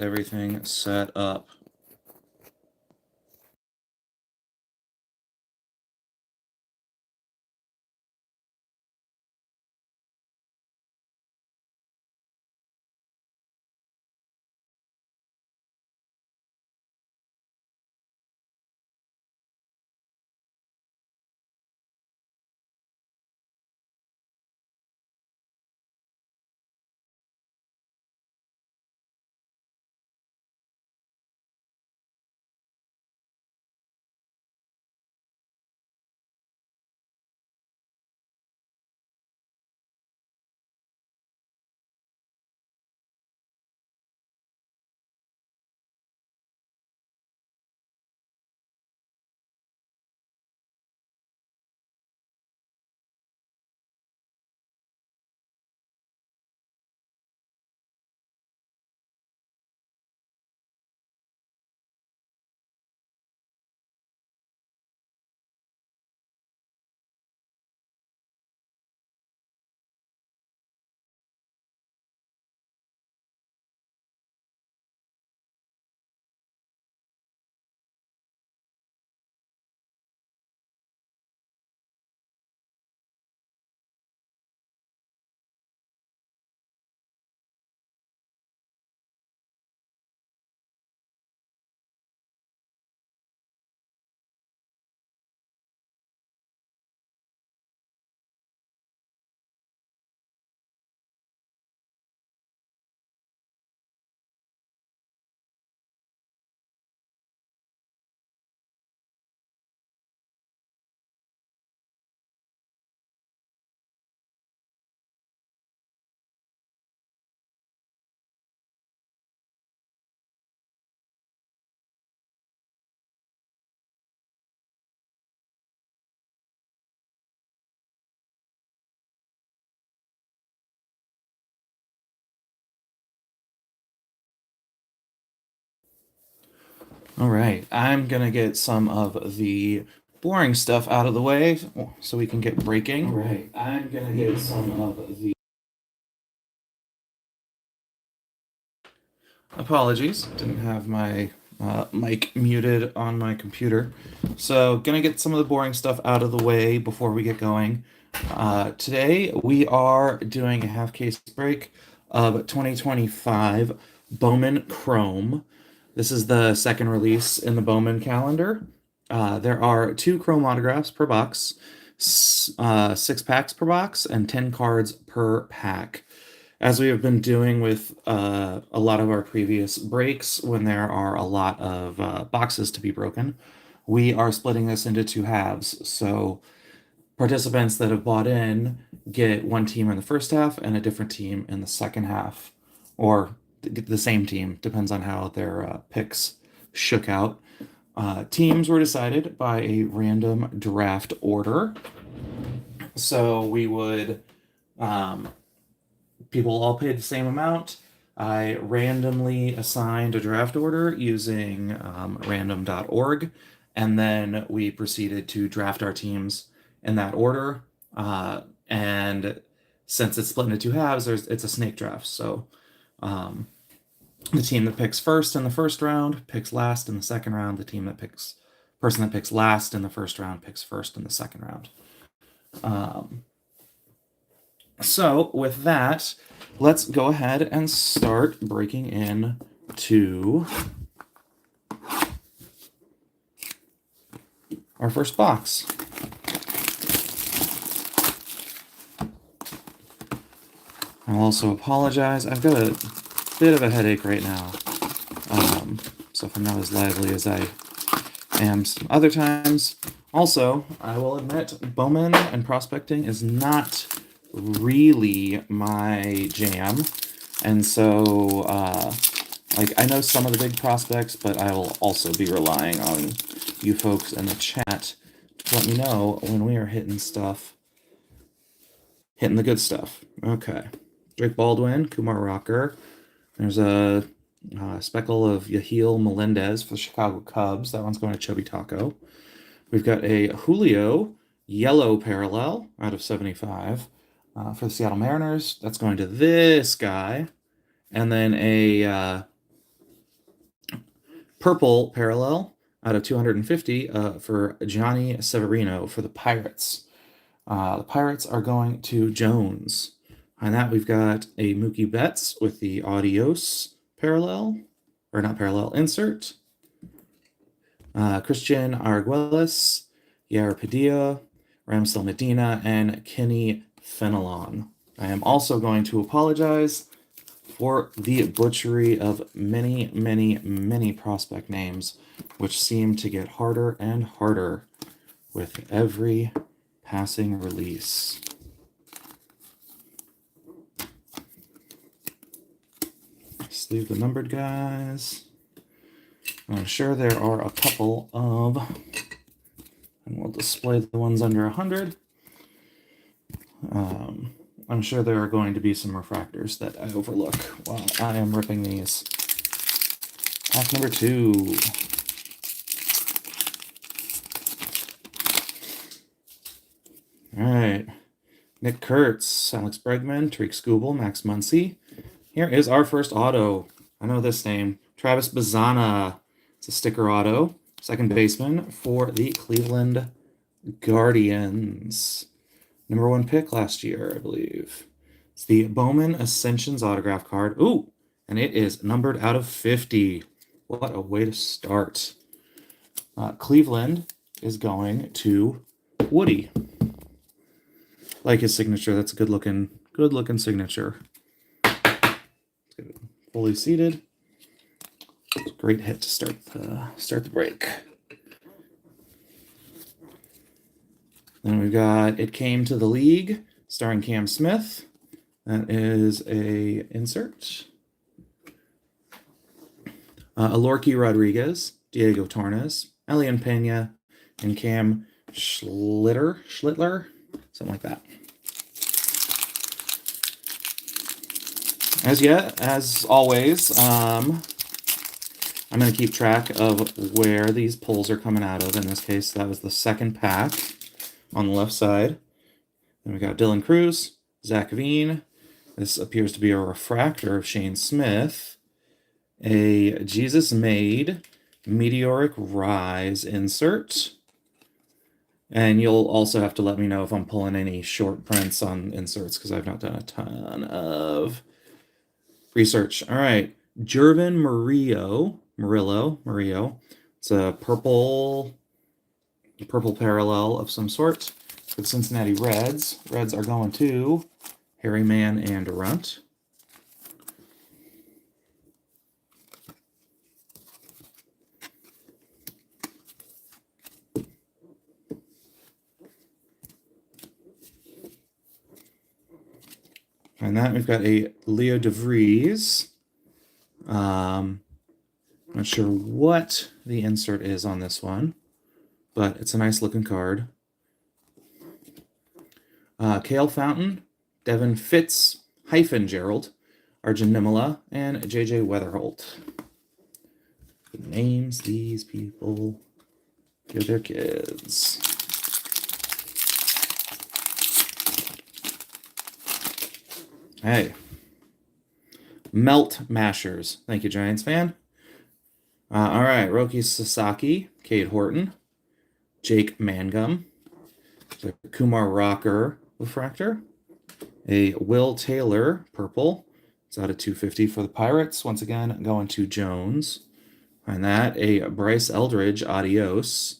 Everything set up. All right, I'm gonna get some of the boring stuff out of the way so we can get breaking. All right, I'm gonna get some of the apologies. Didn't have my mic muted on my computer. So, gonna get some of the boring stuff out of the way before we get going. Today, we are doing a half case break of 2025 Bowman Chrome. This is the second release in the Bowman calendar. There are 2 Chrome autographs per box, 6 packs per box, and 10 cards per pack. As we have been doing with a lot of our previous breaks, when there are a lot of boxes to be broken, we are splitting this into 2 halves. So participants that have bought in get one team in the first half and a different team in the second half, or the same team, depends on how their picks shook out. Teams were decided by a random draft order. So we would people all paid the same amount. I randomly assigned a draft order using random.org, and then we proceeded to draft our teams in that order. And since it's split into 2 halves, it's a snake draft. So the team that picks first in the first round picks last in the second round. The person that picks last in the first round picks first in the second round. So with that, let's go ahead and start breaking in to our first box. I'll also apologize. I've got a bit of a headache right now. So if I'm not as lively as I am some other times. Also, I will admit, Bowman and prospecting is not really my jam. And so, like, I know some of the big prospects, but I will also be relying on you folks in the chat to let me know when we are hitting the good stuff. Okay. Drake Baldwin, Kumar Rocker. There's a speckle of Yahil Melendez for the Chicago Cubs. That one's going to Chubby Taco. We've got a Julio yellow parallel out of 75 for the Seattle Mariners. That's going to this guy. And then a purple parallel out of 250 for Johnny Severino for the Pirates. The Pirates are going to Jones. On that, we've got a Mookie Betts with the Adios parallel, or not parallel, insert. Christian Arguelles, Yara Padilla, Ramsel Medina, and Kenny Fenelon. I am also going to apologize for the butchery of many, many, many prospect names, which seem to get harder and harder with every passing release. Let's leave the numbered guys. I'm sure there are a couple of, and we'll display the ones under 100. I'm sure there are going to be some refractors that I overlook while I am ripping these. Pack number 2. All right. Nick Kurtz, Alex Bregman, Tariq Skubal, Max Muncy. Here is our first auto. I know this name. Travis Bazzana. It's a sticker auto. Second baseman for the Cleveland Guardians. Number 1 pick last year, I believe. It's the Bowman Ascensions autograph card. Ooh, and it is numbered out of 50. What a way to start. Cleveland is going to Woody. Like his signature. That's a good looking signature. Fully seated. It's a great hit to start the break. Then we've got It Came to the League, starring Cam Smith. That is a insert. Alorki Rodriguez, Diego Torres, Elian Pena, and Cam Schlittler, something like that. As always, I'm going to keep track of where these pulls are coming out of. In this case, that was the second pack on the left side. Then we got Dylan Cruz, Zach Veen. This appears to be a refractor of Shane Smith. A Jesus Made Meteoric Rise insert. And you'll also have to let me know if I'm pulling any short prints on inserts because I've not done a ton of research. All right. Jervin Murillo. It's a purple parallel of some sort for the Cincinnati Reds. Reds are going to Harry Mann and Runt. And that we've got a Leo DeVries. Not sure what the insert is on this one, but it's a nice looking card. Cale Fountain, Devin Fitz Gerald, Arjun Nimala, and JJ Weatherholt. Who names these people give their kids? Hey. Melt Mashers. Thank you, Giants fan. All right. Roki Sasaki, Cade Horton, Jake Mangum, the Kumar Rocker refractor, a Will Taylor purple. It's out of 250 for the Pirates. Once again, going to Jones. And that, a Bryce Eldridge Adios.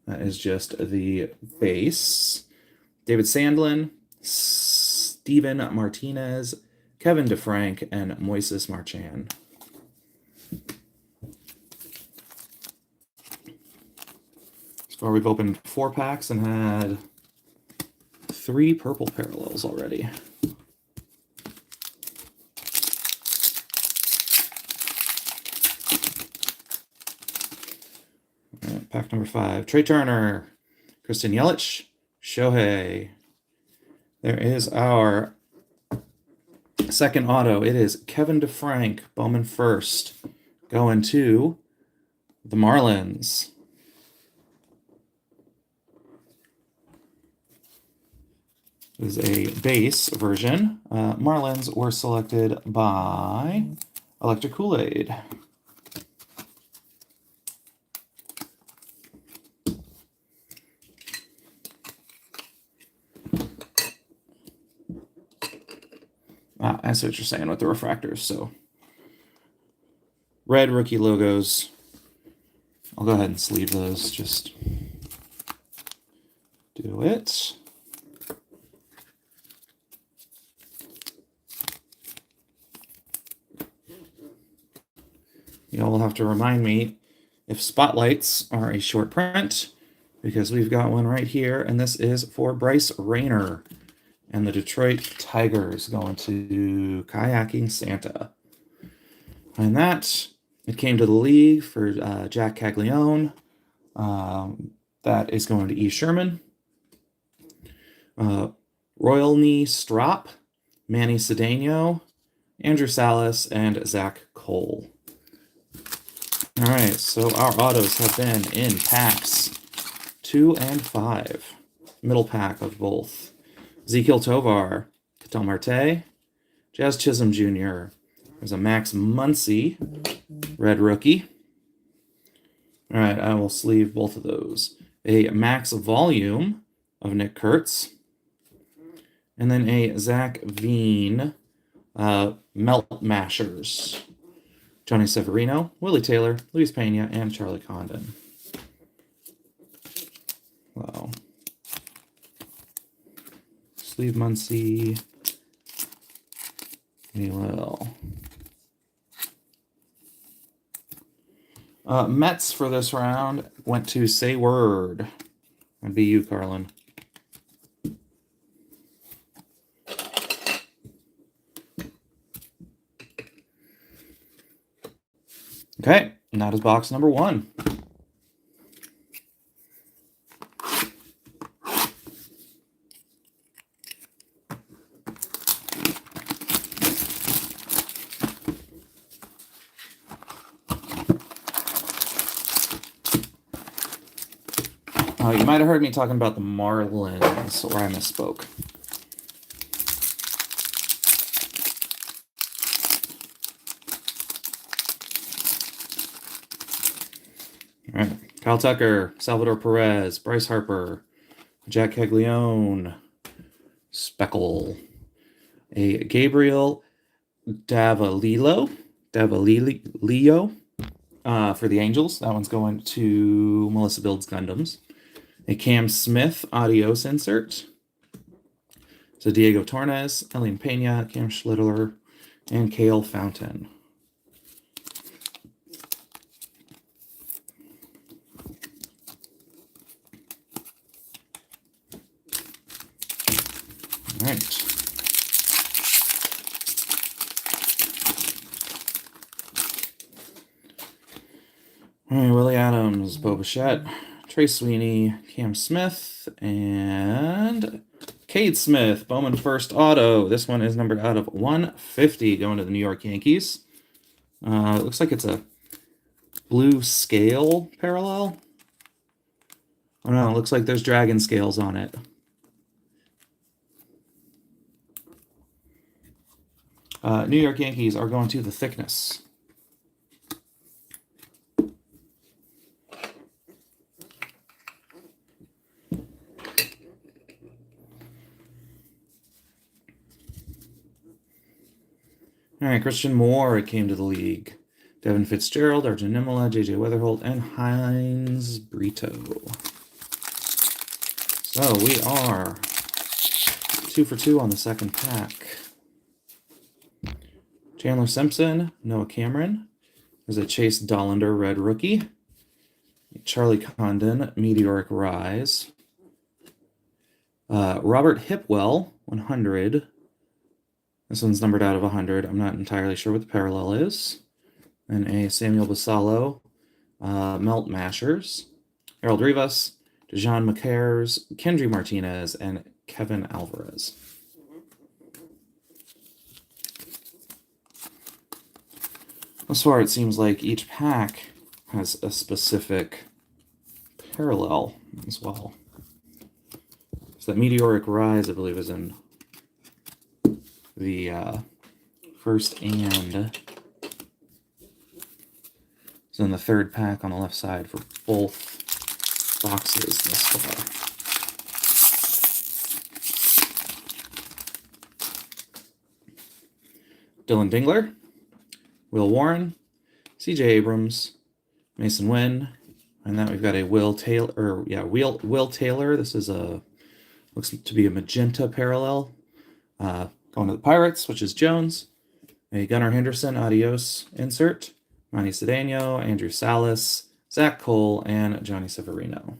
That is just the base. David Sandlin, Steven Martinez, Kevin DeFrank, and Moises Marchand. So far, we've opened 4 packs and had 3 purple parallels already. All right, pack number 5. Trey Turner, Kristen Yelich, Shohei. There is our second auto. It is Kevin DeFrank, Bowman first, going to the Marlins. This is a base version. Marlins were selected by Electric Kool-Aid. I see what you're saying with the refractors. So red rookie logos. I'll go ahead and sleeve those. Just do it. Y'all will have to remind me if spotlights are a short print, because we've got one right here, and this is for Bryce Rayner and the Detroit Tigers going to Kayaking Santa. And that, it came to the league for Jack Caglione. That is going to E. Sherman. Royal Knee Strop, Manny Cedeno, Andrew Salas, and Zach Cole. All right, so our autos have been in packs 2 and 5. Middle pack of both. Ezekiel Tovar, Ketel Marte, Jazz Chisholm Jr. There's a Max Muncy, red rookie. All right, I will sleeve both of those. A Max Volume of Nick Kurtz. And then a Zach Veen, Melt Mashers. Johnny Severino, Willie Taylor, Luis Pena, and Charlie Condon. Wow. Sleeve Muncy. We will. Mets for this round went to Say Word. That'd be you, Carlin. Okay, and that is box number 1. You might have heard me talking about the Marlins, or I misspoke. All right, Kyle Tucker, Salvador Perez, Bryce Harper, Jack Caglione, Speckle, a Gabriel Davalillo for the Angels. That one's going to Melissa Builds Gundams. A Cam Smith Adios insert. So Diego Torres, Elian Pena, Cam Schlittler, and Cale Fountain. All right. All right, Willie Adams, Bo Bichette, Trey Sweeney, Cam Smith, and Cade Smith, Bowman first auto. This one is numbered out of 150 going to the New York Yankees. It looks like it's a blue scale parallel. Oh no, it looks like there's dragon scales on it. New York Yankees are going to the thickness. All right, Christian Moore came to the league. Devin Fitzgerald, Arjun Nimmola, J.J. Weatherholt, and Heinz Brito. So we are 2 for 2 on the second pack. Chandler Simpson, Noah Cameron. There's a Chase Dollander, red rookie. Charlie Condon, Meteoric Rise. Robert Hipwell, 100. This one's numbered out of 100. I'm not entirely sure what the parallel is. And a Samuel Basallo, Melt Mashers. Harold Rivas, Dejan McCares, Kendry Martinez, and Kevin Alvarez. Thus far, it seems like each pack has a specific parallel as well. So that Meteoric Rise, I believe, is in the first and it's in the third pack on the left side for both boxes thus far. Dylan Dingler, Will Warren, C.J. Abrams, Mason Wynn, and then we've got a Will Taylor. This is looks to be a magenta parallel. Going to the Pirates, which is Jones. A Gunnar Henderson, adios insert. Manny Cedeno, Andrew Salas, Zach Cole, and Johnny Severino.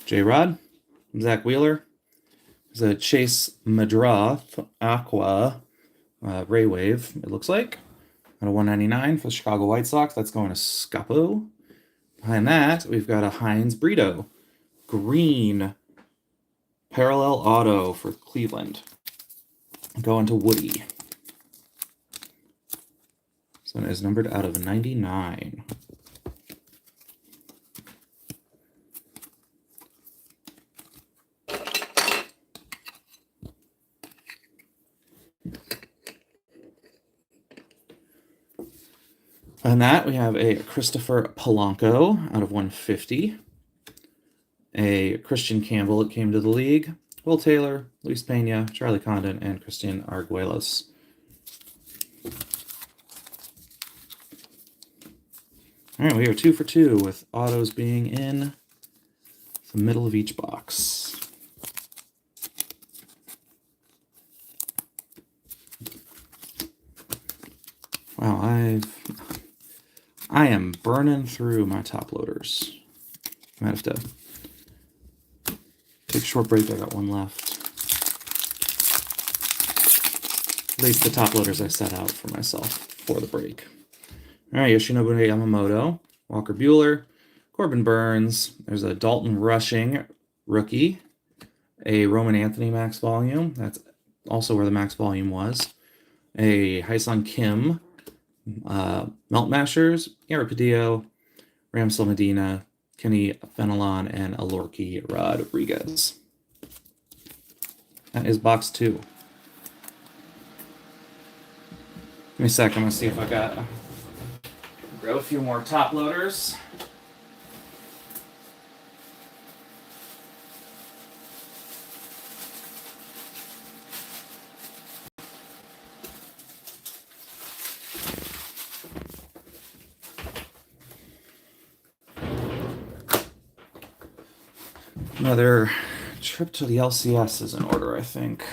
J-Rod, Zach Wheeler. There's a Chase Madrath Aqua Ray Wave, it looks like. At a 199 for the Chicago White Sox. That's going to Scapo. Behind that, we've got a Heinz Brito green parallel auto for Cleveland. Going to Woody. This one is numbered out of 99. On that, we have a Christopher Polanco out of 150. A Christian Campbell that came to the league. Will Taylor, Luis Pena, Charlie Condon, and Christian Arguelles. All right, we are 2 for 2 with autos being in the middle of each box. Wow, I am burning through my top loaders. Might have to take a short break. I got one left. At least the top loaders I set out for myself for the break. All right, Yoshinobu Yamamoto, Walker Buehler, Corbin Burns. There's a Dalton Rushing rookie, a Roman Anthony max volume. That's also where the max volume was. A Hyesung Kim, Melt Mashers, Gary Padillo, Ramsel Medina, Kenny Fenelon, and Alorki Rodriguez. That is box 2. Give me a sec. I'm going to see if I got... grab a few more top loaders. Another trip to the LCS is in order, I think.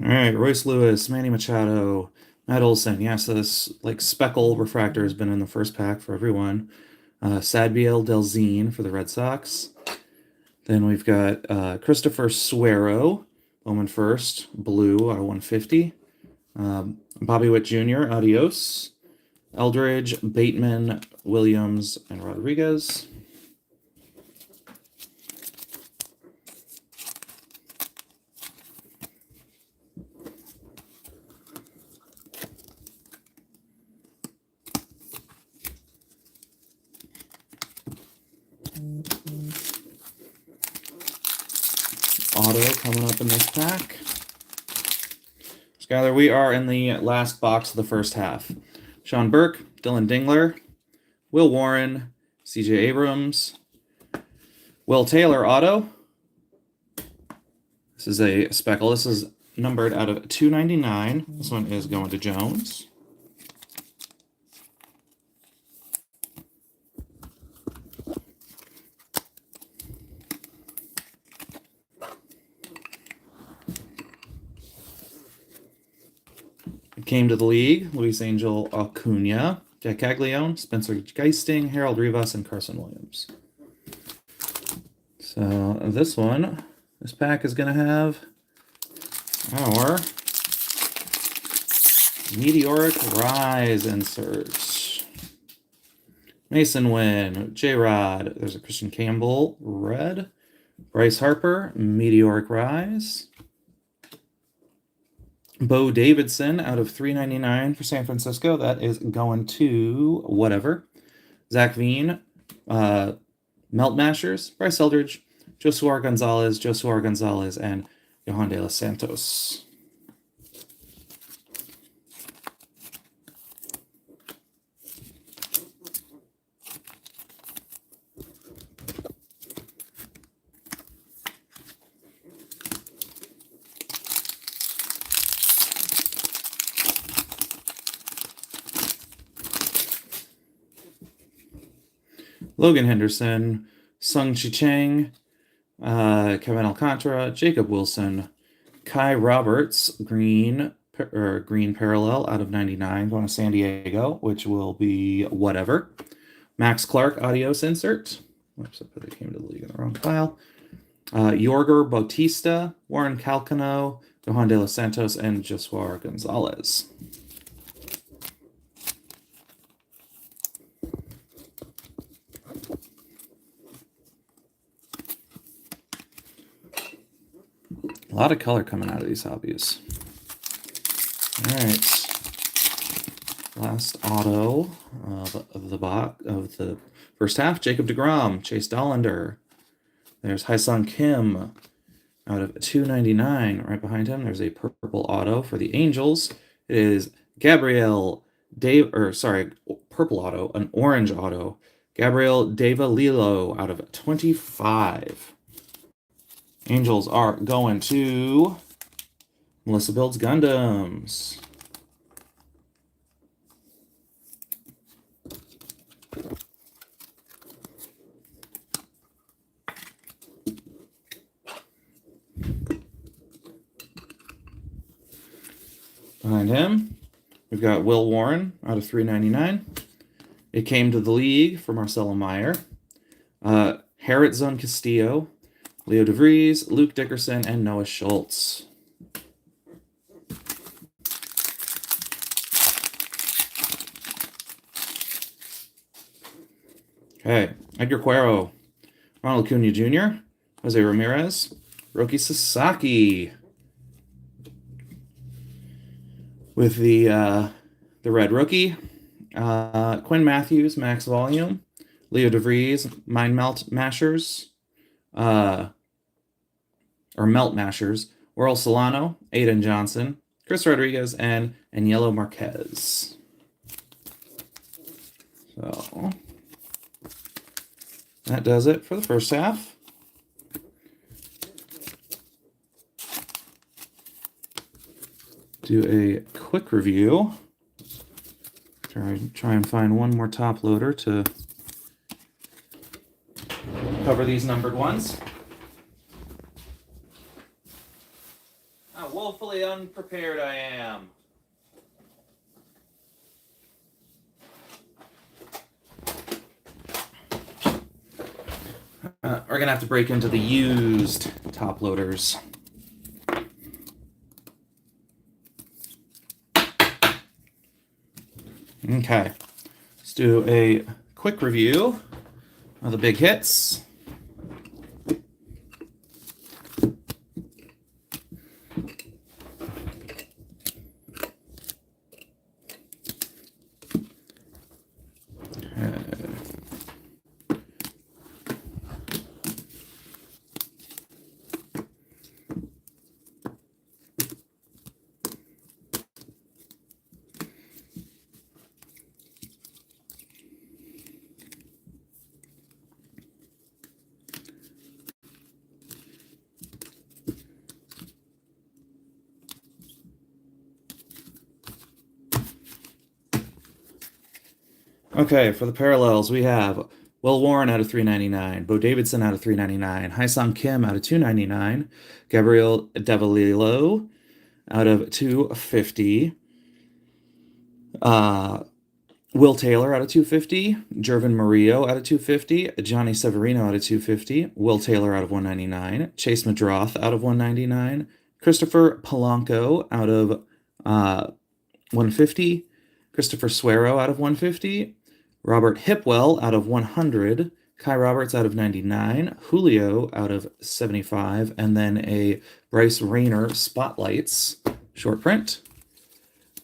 All right, Royce Lewis, Manny Machado, Matt Olson. Yes, this like speckle refractor has been in the first pack for everyone. Sadbiel Delzine for the Red Sox. Then we've got Christopher Suero, Bowman first, blue out of 150. Bobby Witt Jr., adios. Eldridge, Bateman, Williams, and Rodriguez. Auto coming up in this pack. Skyler, we are in the last box of the first half. Sean Burke, Dylan Dingler, Will Warren, C.J. Abrams, Will Taylor auto. This is a speckle. This is numbered out of 299. This one is going to Jones. Came to the league, Luis Angel Acuna, Jack Caglione, Spencer Geisting, Harold Rivas, and Carson Williams. So this pack is going to have our Meteoric Rise insert. Mason Wynn, J-Rod, there's a Christian Campbell, red. Bryce Harper, Meteoric Rise. Bo Davidson out of 399 for San Francisco. That is going to whatever. Zach Veen, Melt Mashers, Bryce Eldridge, Josuar Gonzalez, and Johan De Los Santos. Logan Henderson, Sung Chi Chang, Kevin Alcantara, Jacob Wilson, Kai Roberts, green parallel out of 99 going to San Diego, which will be whatever. Max Clark, adios insert. Whoops, I put it came to the league in the wrong file. Yorger Bautista, Warren Calcano, Johan De Los Santos, and Josuar Gonzalez. A lot of color coming out of these hobbies. All right. Last auto of the first half. Jacob deGrom, Chase Dollander. There's Hyesung Kim out of 299. Right behind him, there's a purple auto for the Angels. It is purple auto, an orange auto. Gabriel Davalillo out of 25. Angels are going to Melissa Builds Gundams. Behind him, we've got Will Warren out of 399. It came to the league for Marcelo Meyer. Harriet Zone Castillo, Leo DeVries, Luke Dickerson, and Noah Schultz. Okay, Edgar Cuero, Ronald Acuna Jr., Jose Ramirez, Roki Sasaki with the red rookie, Quinn Matthews, max volume, Leo DeVries, Mind Melt Mashers, or Melt Mashers, Oral Solano, Aiden Johnson, Chris Rodriguez, and Yellow Marquez. So that does it for the first half. Do a quick review. Try and find one more top loader to cover these numbered ones. How woefully unprepared I am. We're going to have to break into the used top loaders. Okay, let's do a quick review of the big hits. Okay, for the parallels, we have Will Warren out of 399, Bo Davidson out of 399, Hyesung Kim out of 299, Gabriel Davalillo out of 250, Will Taylor out of 250, Jervin Murillo out of 250, Johnny Severino out of 250, Will Taylor out of 199, Chase Madroth out of 199, Christopher Polanco out of 150, Christopher Suero out of 150, Robert Hipwell out of 100, Kai Roberts out of 99, Julio out of 75, and then a Bryce Rayner Spotlights short print.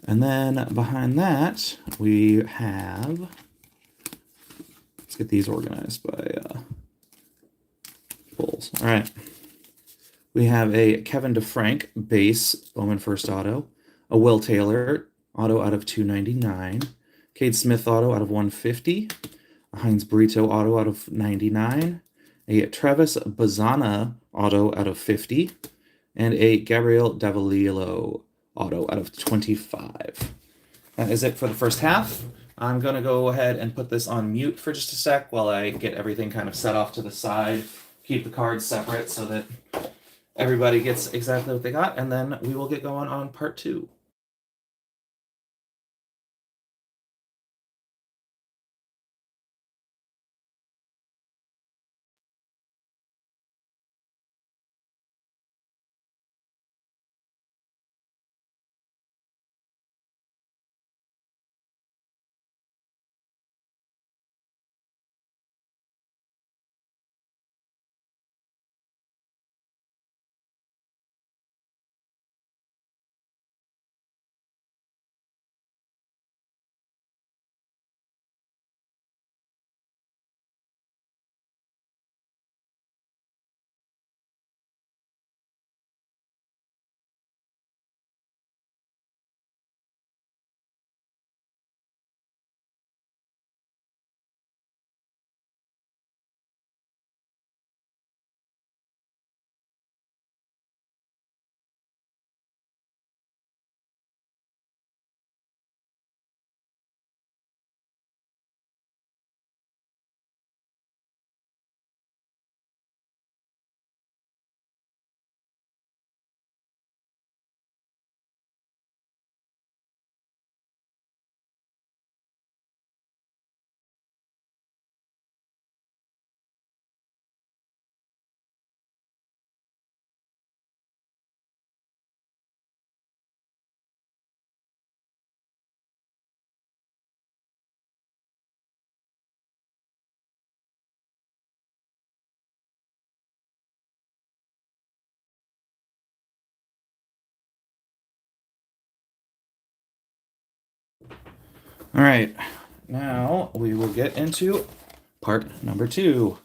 And then behind that, we have, let's get these organized by pulls. All right. We have a Kevin DeFrank base Bowman first auto, a Will Taylor auto out of 299, Cade Smith auto out of 150, a Heinz Brito auto out of 99, a Travis Bazana auto out of 50, and a Gabriel Davalillo auto out of 25. That is it for the first half. I'm going to go ahead and put this on mute for just a sec while I get everything kind of set off to the side, keep the cards separate so that everybody gets exactly what they got, and then we will get going on part 2. All right, now we will get into part number 2.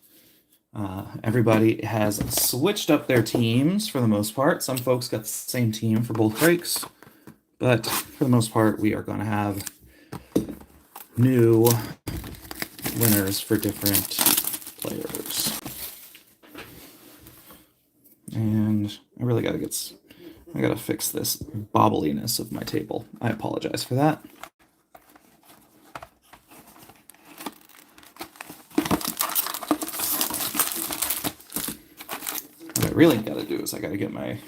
Everybody has switched up their teams for the most part. Some folks got the same team for both breaks, but for the most part, we are going to have new winners for different players. And I really got to I got to fix this bobbliness of my table. I apologize for that. What I really got to do is I got to get my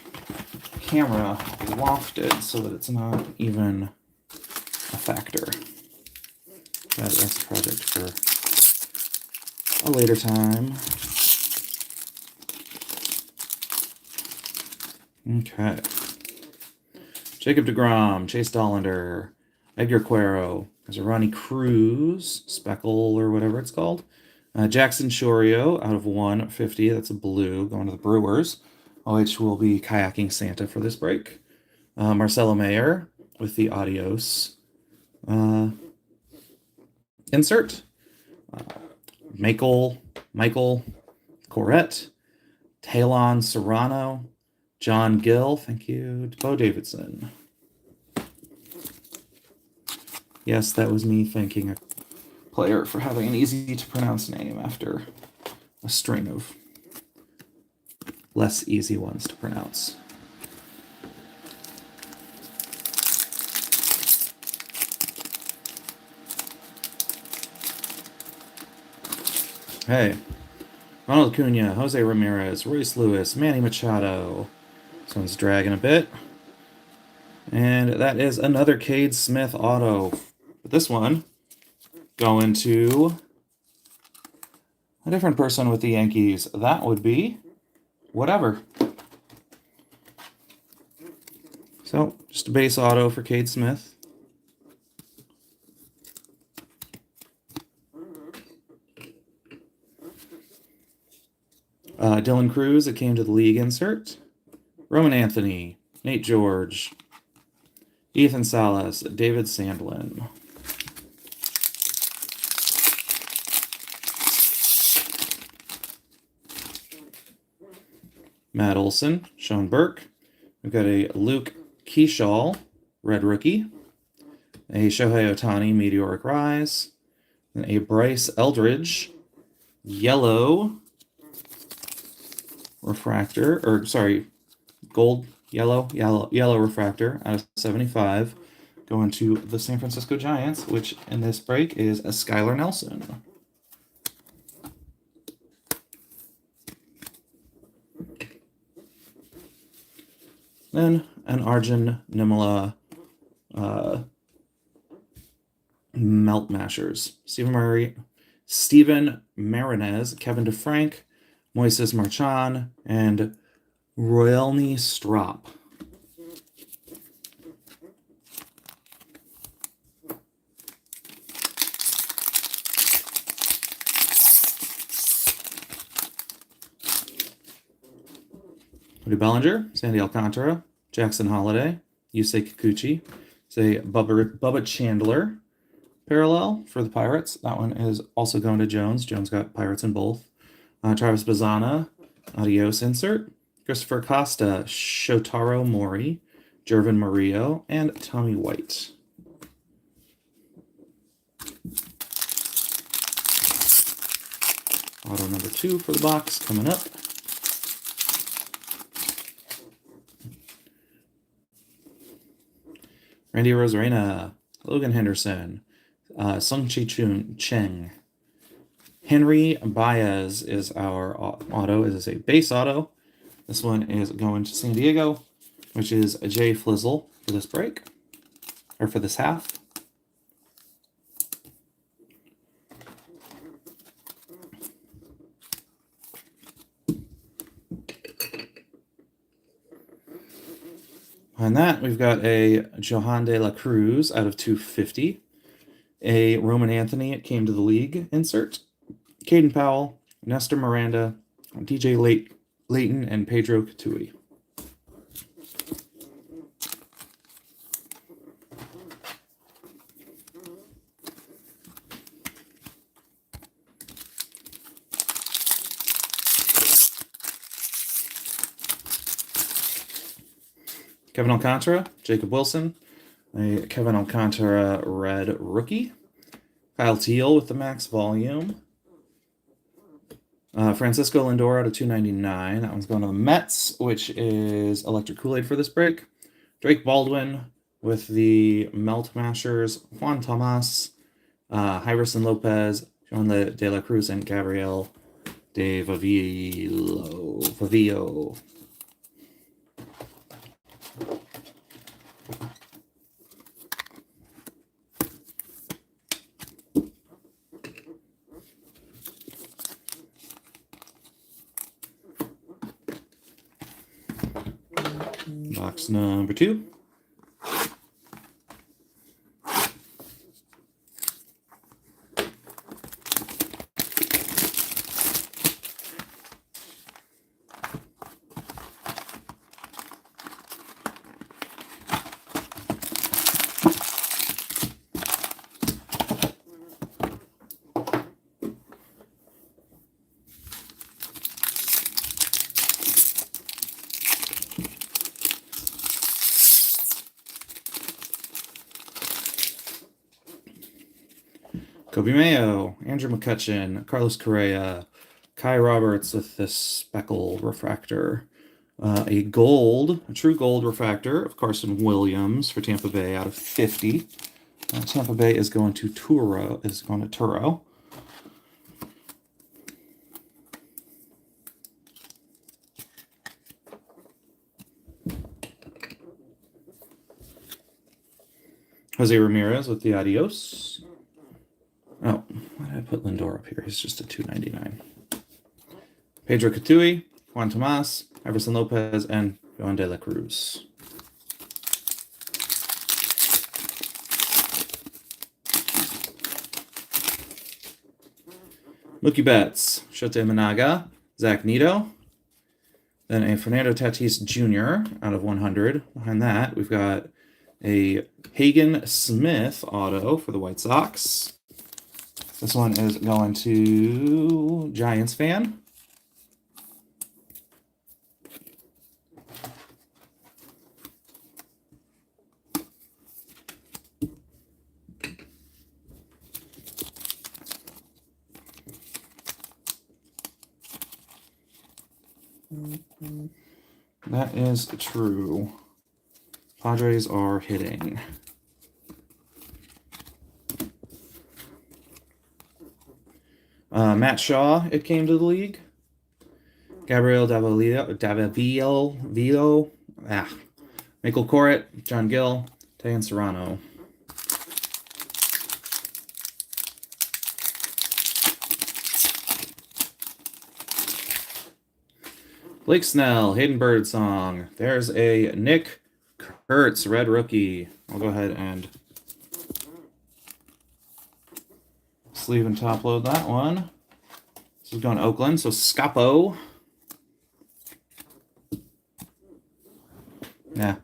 camera lofted so that it's not even a factor. That's a project for a later time. Okay. Jacob deGrom, Chase Dollander, Edgar Cuero. There's a Ronnie Cruz, Speckle or whatever it's called. Jackson Chorio out of 150. That's a blue going to the Brewers. OH will be kayaking Santa for this break. Marcelo Mayer with the Adios insert. Michael Corrette, Talon Serrano, John Gill, thank you, Bo Davidson. Yes, that was me thanking a player for having an easy to pronounce name after a string of less easy ones to pronounce. Hey, Ronald Acuna, Jose Ramirez, Royce Lewis, Manny Machado. This one's dragging a bit. And that is another Cade Smith auto. But this one Going to a different person with the Yankees. That would be whatever. So, just a base auto for Cade Smith. Dylan Cruz, it came to the league insert. Roman Anthony, Nate George, Ethan Salas, David Sandlin. Matt Olson, Sean Burke. We've got a Luke Keeshall, red rookie. A Shohei Ohtani, meteoric rise. And a Bryce Eldridge, yellow refractor, or sorry, gold, yellow refractor out of 75. Going to the San Francisco Giants, which in this break is a Skylar Nelson. Then an Arjun Nimala Melt Mashers. Steven Marinez, Kevin DeFrank, Moises Marchand, and Royelny Strop. Cody Bellinger, Sandy Alcantara, Jackson Holiday, Yusei Kikuchi, say Bubba Chandler parallel for the Pirates. That one is also going to Jones. Jones got Pirates in both. Travis Bazana, adios insert. Christopher Costa, Shotaro Mori, Jervin Murillo, and Tommy White. Auto number 2 for the box coming up. Randy Rosarena, Logan Henderson, Sung-Chi Cheng. Henry Baez is our auto. It is a base auto. This one is going to San Diego, which is a Jay Flizzle for this break, or for this half. Behind that, we've got a Johan De La Cruz out of 250. A Roman Anthony, it came to the league insert. Caden Powell, Nestor Miranda, DJ Layton, and Pedro Catui. Kevin Alcantara, Jacob Wilson, a Kevin Alcantara red rookie. Kyle Teal with the max volume. Francisco Lindor out of 299. That one's going to the Mets, which is Electric Kool-Aid for this break. Drake Baldwin with the Melt Mashers. Juan Tomas, Hyverson Lopez, John De La Cruz, and Gabriel De Vavio. Box number 2. Kobe Mayo, Andrew McCutcheon, Carlos Correa, Kai Roberts with this speckle refractor. A true gold refractor of Carson Williams for Tampa Bay out of 50. Tampa Bay is going to Turo. Jose Ramirez with the adios. Oh, put Lindor up here. He's just a $2.99. Pedro Catui, Juan Tomas, Everson Lopez, and Joan De La Cruz. Mookie Betts, Shote Managa, Zach Neto, then a Fernando Tatis Jr. out of 100. Behind that, we've got a Hagen Smith auto for the White Sox. This one is going to Giants fan. That is true. Padres are hitting. Matt Shaw, it came to the league. Gabriel Davillo, Michael Corrett, John Gill, Tayan Serrano. Blake Snell, Hayden Birdsong. There's a Nick Kurtz, red rookie. I'll go ahead and sleeve and top load that one. This is going to Oakland, so Scapo. Yeah,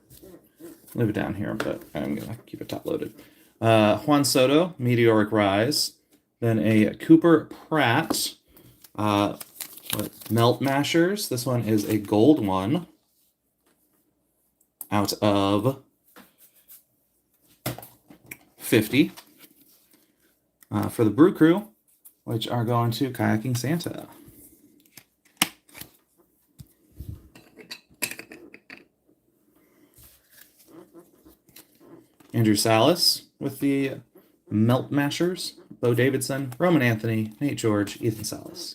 leave it down here, but I'm going to keep it top loaded. Juan Soto, Meteoric Rise. Then a Cooper Pratt, Melt Mashers. This one is a gold one out of 50 for the Brew Crew, which are going to Kayaking Santa. Andrew Salas with the Melt Mashers. Bo Davidson, Roman Anthony, Nate George, Ethan Salas.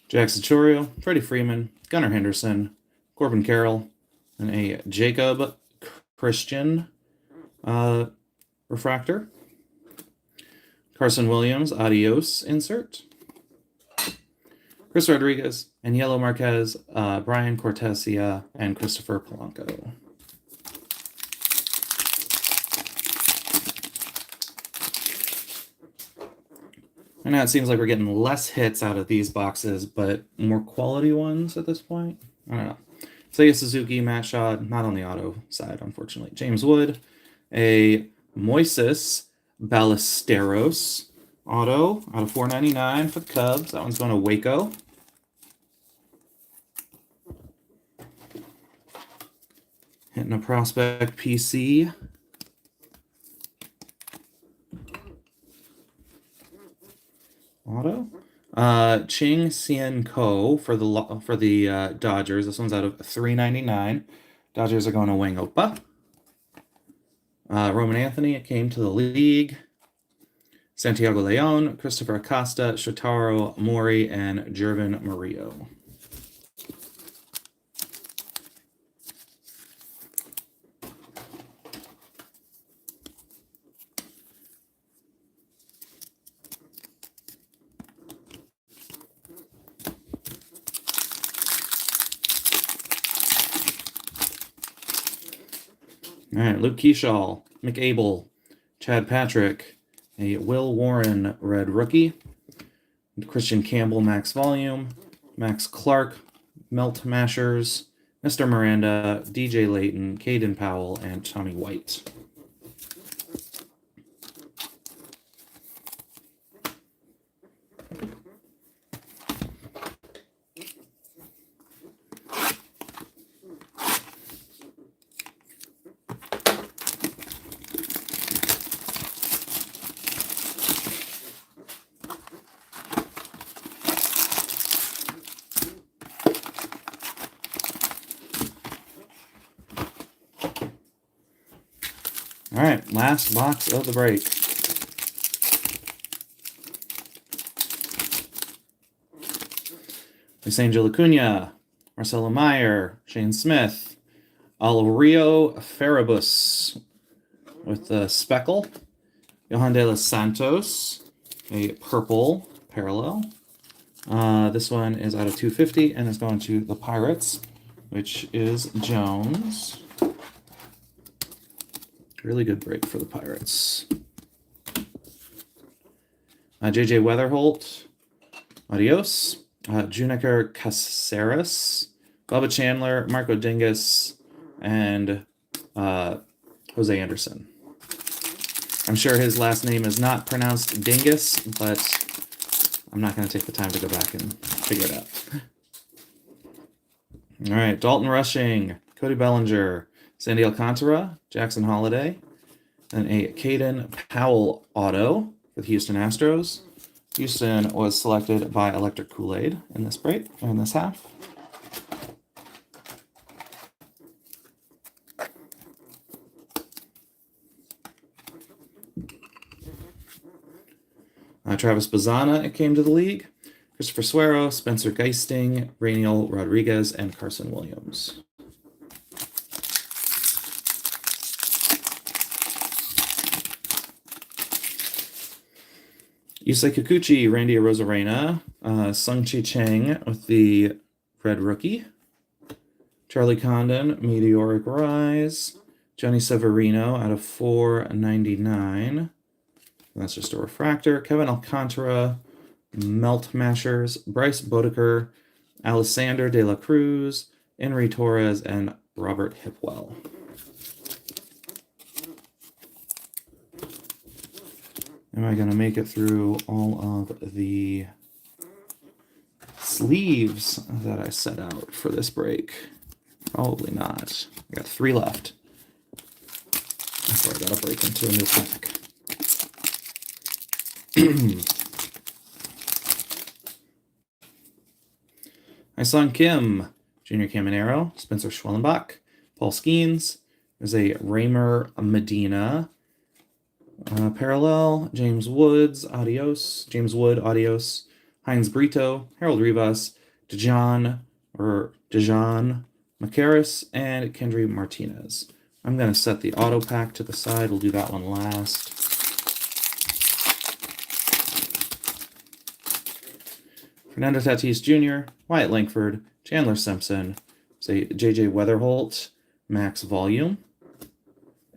Jackson Chorio, Freddie Freeman, Gunnar Henderson, Corbin Carroll, and a Jacob Christian refractor. Carson Williams, Adios insert. Chris Rodriguez, and Yellow Marquez, Brian Cortesia, and Christopher Polanco. And now it seems like we're getting less hits out of these boxes, but more quality ones at this point. I don't know. Seiya Suzuki, Matt Shaw, not on the auto side, unfortunately. James Wood, a Moises Ballesteros auto out of $4.99 for the Cubs. That one's going to Waco. Hitting a prospect PC. Auto. Ching Sien Ko for the Dodgers. This one's out of $3.99. Dodgers are going to Wangopa. Roman Anthony, it came to the league. Santiago Leon, Christopher Acosta, Shotaro Mori, and Jervin Murillo. All right, Luke Keyshaw, McAble, Chad Patrick, a Will Warren red rookie, Christian Campbell max volume, Max Clark, Melt Mashers, Mr. Miranda, DJ Layton, Caden Powell, and Tommy White. All right, last box of the break. Luis Angel Acuna, Marcelo Meyer, Shane Smith, Alrio Farabus with the speckle. Johan de los Santos, a purple parallel. This one is out of 250 and is going to the Pirates, which is Jones. Really good break for the Pirates. JJ Weatherholt, adios. Juniker Caceres, Bubba Chandler, Marco Dingus, and Jose Anderson. I'm sure his last name is not pronounced Dingus, but I'm not going to take the time to go back and figure it out. All right, Dalton Rushing, Cody Bellinger, Sandy Alcantara, Jackson Holiday, and a Caden Powell auto for the Houston Astros. Houston was selected by Electric Kool-Aid in this break, in this half. Travis Bazzana came to the league. Christopher Suero, Spencer Geisting, Rainiel Rodriguez, and Carson Williams. Yusei Kikuchi, Randy Arozarena, Sung-Chi Chang with the red rookie. Charlie Condon, Meteoric Rise. Johnny Severino out of 499. That's just a refractor. Kevin Alcantara, Melt Mashers, Bryce Bodeker, Alessander De La Cruz, Henry Torres, and Robert Hipwell. Am I going to make it through all of the sleeves that I set out for this break? Probably not. I got 3 left. Before I got to break into a new pack. Hyun Kim, Junior Caminero, Spencer Schwellenbach, Paul Skeens. There's a Raymer Medina parallel, James Wood, adios. Heinz Brito, Harold Rivas, Dejan Macaris, and Kendry Martinez. I'm going to set the auto pack to the side. We'll do that one last. Fernando Tatis Jr., Wyatt Langford, Chandler Simpson, say JJ Weatherholt, Max Volume,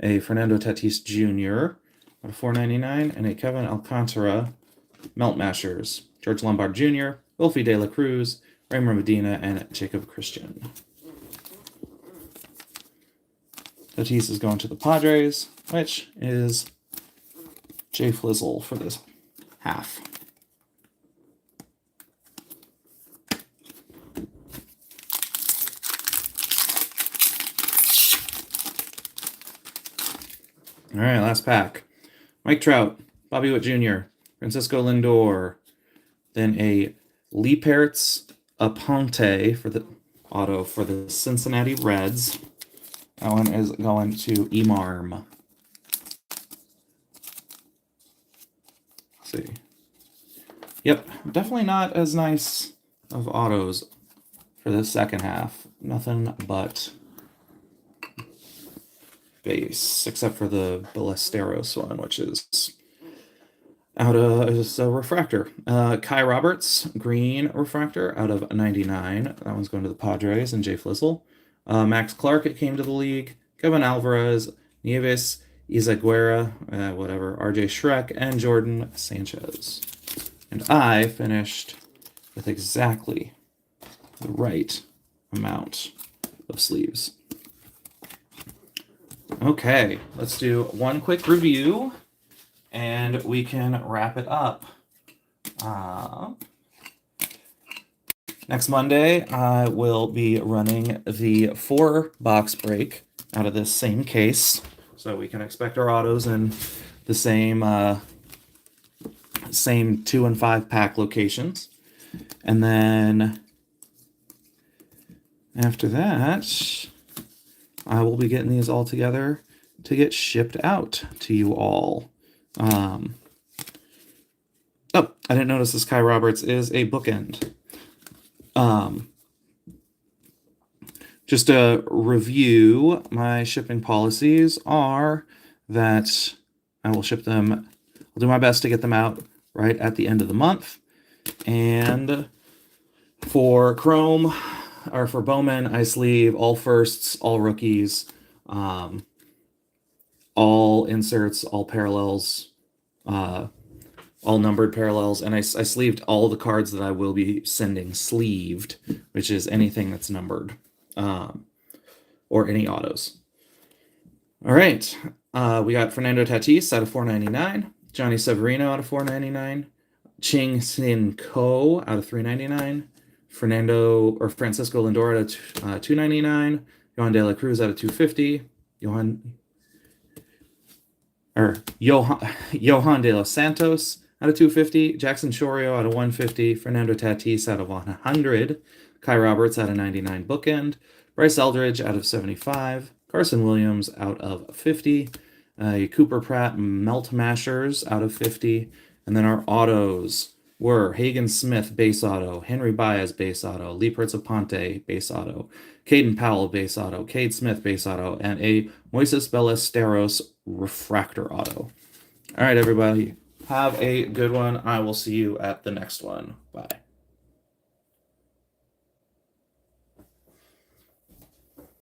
a Fernando Tatis Jr. out of 499, and a Kevin Alcantara, Melt Mashers, George Lombard Jr., Wilfie De La Cruz, Raymer Medina, and Jacob Christian. Tatis is going to the Padres, which is Jay Flizzle for this half. All right, last pack. Mike Trout, Bobby Witt Jr., Francisco Lindor, then a Lee Pertz Aponte for the auto for the Cincinnati Reds. That one is going to Emarm. Let's see. Yep, definitely not as nice of autos for the second half. Nothing but base, except for the Ballesteros one, which is out of is a refractor. Kai Roberts, green refractor out of 99. That one's going to the Padres and Jay Flizzle. Max Clark, it came to the league. Kevin Alvarez, Nieves, Izaguera, whatever, RJ Schreck, and Jordan Sanchez. And I finished with exactly the right amount of sleeves. Okay, let's do one quick review, and we can wrap it up. Next Monday, I will be running the 4-box break out of this same case, so we can expect our autos in the same 2 and 5 pack locations. And then after that, I will be getting these all together to get shipped out to you all. Oh, I didn't notice this Kai Roberts is a bookend. just a review, my shipping policies are that I will ship them, I'll do my best to get them out right at the end of the month. And for Chrome, or for Bowman, I sleeve all firsts, all rookies, um, all inserts, all parallels, uh, all numbered parallels, and I sleeved all the cards that I will be sending sleeved, which is anything that's numbered, um, or any autos. All right, we got Fernando Tatis out of 499, Johnny Severino out of 499, Ching Sin Ko out of 399, Francisco Lindor out of 299, Johan De La Cruz out of 250, Johan De Los Santos out of 250, Jackson Chorio out of 150, Fernando Tatis out of 100, Kai Roberts out of 99 bookend, Bryce Eldridge out of 75, Carson Williams out of 50, Cooper Pratt Melt Mashers out of 50, and then our autos were Hagen Smith base auto, Henry Baez base auto, Lee Ponte base auto, Caden Powell base auto, Cade Smith base auto, and a Moises Ballesteros refractor auto. All right, everybody, have a good one. I will see you at the next one. Bye.